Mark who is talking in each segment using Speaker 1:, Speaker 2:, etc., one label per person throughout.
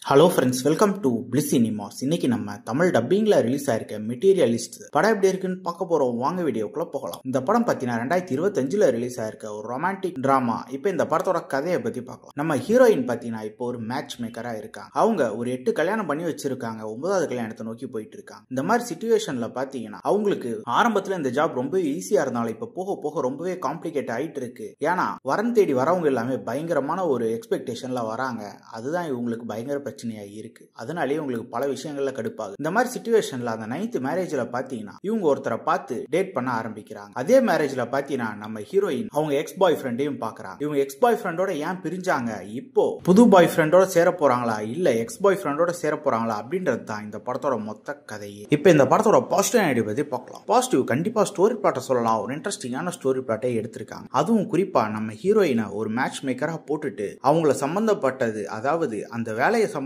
Speaker 1: Hello friends, welcome to bliss cinemas. இன்னைக்கு நம்ம Tamil டப்பிங்ல release ஆயிருக்க மெட்டீரியலிஸ்ட் படம் எப்படி இருக்குன்னு பார்க்க போறோம். வாங்க வீடியோக்குள்ள போகலாம். இந்த படம் பார்த்தீங்கன்னா 2025 ரிலீஸ் ஆயிருக்க ஒரு ரொமான்டிக் டிராமா. இப்போ இந்த படத்தோட கதையை பத்தி பார்க்கலாம். நம்ம ஹீரோயின் பார்த்தீங்கன்னா இப்போ ஒரு மேட்ச் மேக்கரா இருக்காங்க. அவங்க ஒரு 8 கல்யாணம் பண்ணி வச்சிருக்காங்க. 9வது கல்யாணத்தை நோக்கி போயிட்டு இருக்காங்க. இந்த மாதிரி சிச்சுவேஷன்ல பார்த்தீங்கன்னா அவங்களுக்கு ஆரம்பத்துல இந்த ஜாப் ரொம்ப ஈஸியா இருந்தாலும் இப்போ போக போக ரொம்பவே காம்ப்ளிகேட் ஆயிட்டு இருக்கு. ஏன்னா வரன் தேடி வரவங்க எல்லாமே பயங்கரமான ஒரு எக்ஸ்பெக்டேஷன்ல வராங்க. அதுதான் இவங்களுக்கு பயங்கர பிரச்சனையா இருக்கு. அதனாலேயே உங்களுக்கு பல விஷயங்கள்ல கடுப்பாகுது. இந்த மாதிரி சிச்சுவேஷன்ல அந்த 9th மேரேஜ்ல பாத்தீங்கன்னா இவங்க ஒருத்தரை பார்த்து டேட் பண்ண ஆரம்பிக்கிறாங்க. அதே மேரேஜ்ல பாத்தீங்கன்னா நம்ம ஹீரோயின் அவங்க எக்ஸ் பாய் ஃப்ரெண்டையும் பாக்குறாங்க. இவங்க எக்ஸ் பாய் ஃப்ரெண்டோட ஏன் பிரிஞ்சாங்க, இப்போ புது பாய் ஃப்ரெண்டோட சேர போறாங்களா இல்ல எக்ஸ் பாய் ஃப்ரெண்டோட சேர போறாங்களா அப்படின்றது தான் இந்த படத்தோட மொத்த கதையே. இப்போ இந்த படத்தோட பாசிட்டிவ் நெகட்டிவ் பத்தி பார்க்கலாம். பாசிட்டிவ் கண்டிப்பா ஸ்டோரி பிளாட்டை சொல்லலாம். ஒரு இன்ட்ரெஸ்டிங்கான ஸ்டோரி பிளாட்டை எடுத்திருக்காங்க. அதுவும் குறிப்பா நம்ம ஹீரோயினை ஒரு மேட்ச் மேக்கரா போட்டுட்டு அவங்கள சம்பந்தப்பட்டது, அதாவது அந்த வேலையை சம்பந்தப்பட்ட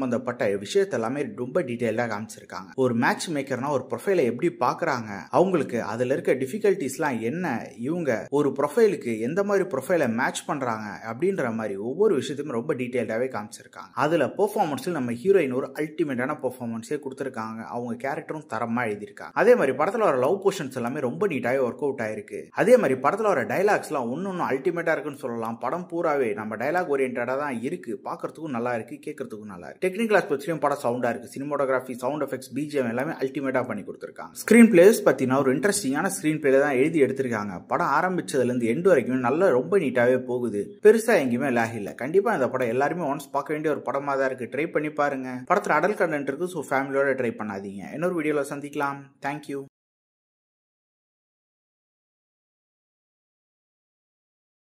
Speaker 1: விஷயத்த எல்லாமே ரொம்ப டீடைலா காமிச்சிருக்காங்க. ஒரு மேட்ச் மேக்கர்னா ஒரு ப்ரொஃபைலை எப்படி பாக்குறாங்க, அவங்களுக்கு அதுல இருக்க டிஃபிகல்டிஸ்லாம் என்ன, இவங்க ஒரு ப்ரொஃபைலுக்கு எந்த மாதிரி ப்ரொஃபைலை மேட்ச் பண்றாங்க அப்படின்ற மாதிரி ஒவ்வொரு விஷயத்தையும் ரொம்ப டீடைல்டாவே காமிச்சிருக்காங்க. அதுல பெர்ஃபார்மன்ஸ்ல நம்ம ஹீரோயின் ஒரு அல்டிமேட்டான பெர்ஃபார்மன்ஸே கொடுத்திருக்காங்க. அவங்க கேரக்டரும் தரமா எழுதியிருக்காங்க. அதே மாதிரி படத்துல வர லவ் போர்ஷன்ஸ் எல்லாமே ரொம்ப நீட்டாவே ஒர்க் அவுட் ஆயிருக்கு. அதே மாதிரி படத்துல வர டைலாக்ஸ் எல்லாம் ஒன்னொன்னு அல்டிமேட்டா இருக்குன்னு சொல்லலாம். படம் பூராவே நம்ம டைலாக் ஓரியன்டா தான் இருக்கு. பாக்குறதுக்கும் நல்லா இருக்கு, கேட்கறதுக்கும் நல்லா இருக்கு. டெக்னிக்கல் ஆஸ்பெக்ட்ஸ்லயும் படம் சவுண்டா இருக்கு. சினிமாட்டோகிராஃபி, சவுண்ட் எஃபெக்ட்ஸ், பிஜிஎம் எல்லாமே அல்டிமேட்டா பண்ணி கொடுத்திருக்காங்க. ஸ்கிரீன் பிளேஸ் பத்தினா ஒரு இன்ட்ரெஸ்டிங்கான ஸ்கிரீன் பிளே தான் எழுதி எடுத்திருக்காங்க. படம் ஆரம்பிச்சதுல இருந்து எண்ட் வரைக்கும் நல்லா ரொம்ப நீட்டாவே போகுது. பெருசா எங்கேயுமே லேக் இல்ல. கண்டிப்பா இந்த படம் எல்லாருமே ஒன்ஸ் பார்க்க வேண்டிய ஒரு படமா தான் இருக்கு. ட்ரை பண்ணி பாருங்க. படத்துல அடல்ட் கண்டென்ட் இருக்கு, ஸோ ஃபேமிலியோட ட்ரை பண்ணாதீங்க. இன்னொரு வீடியோல சந்திக்கலாம். தேங்க்யூ.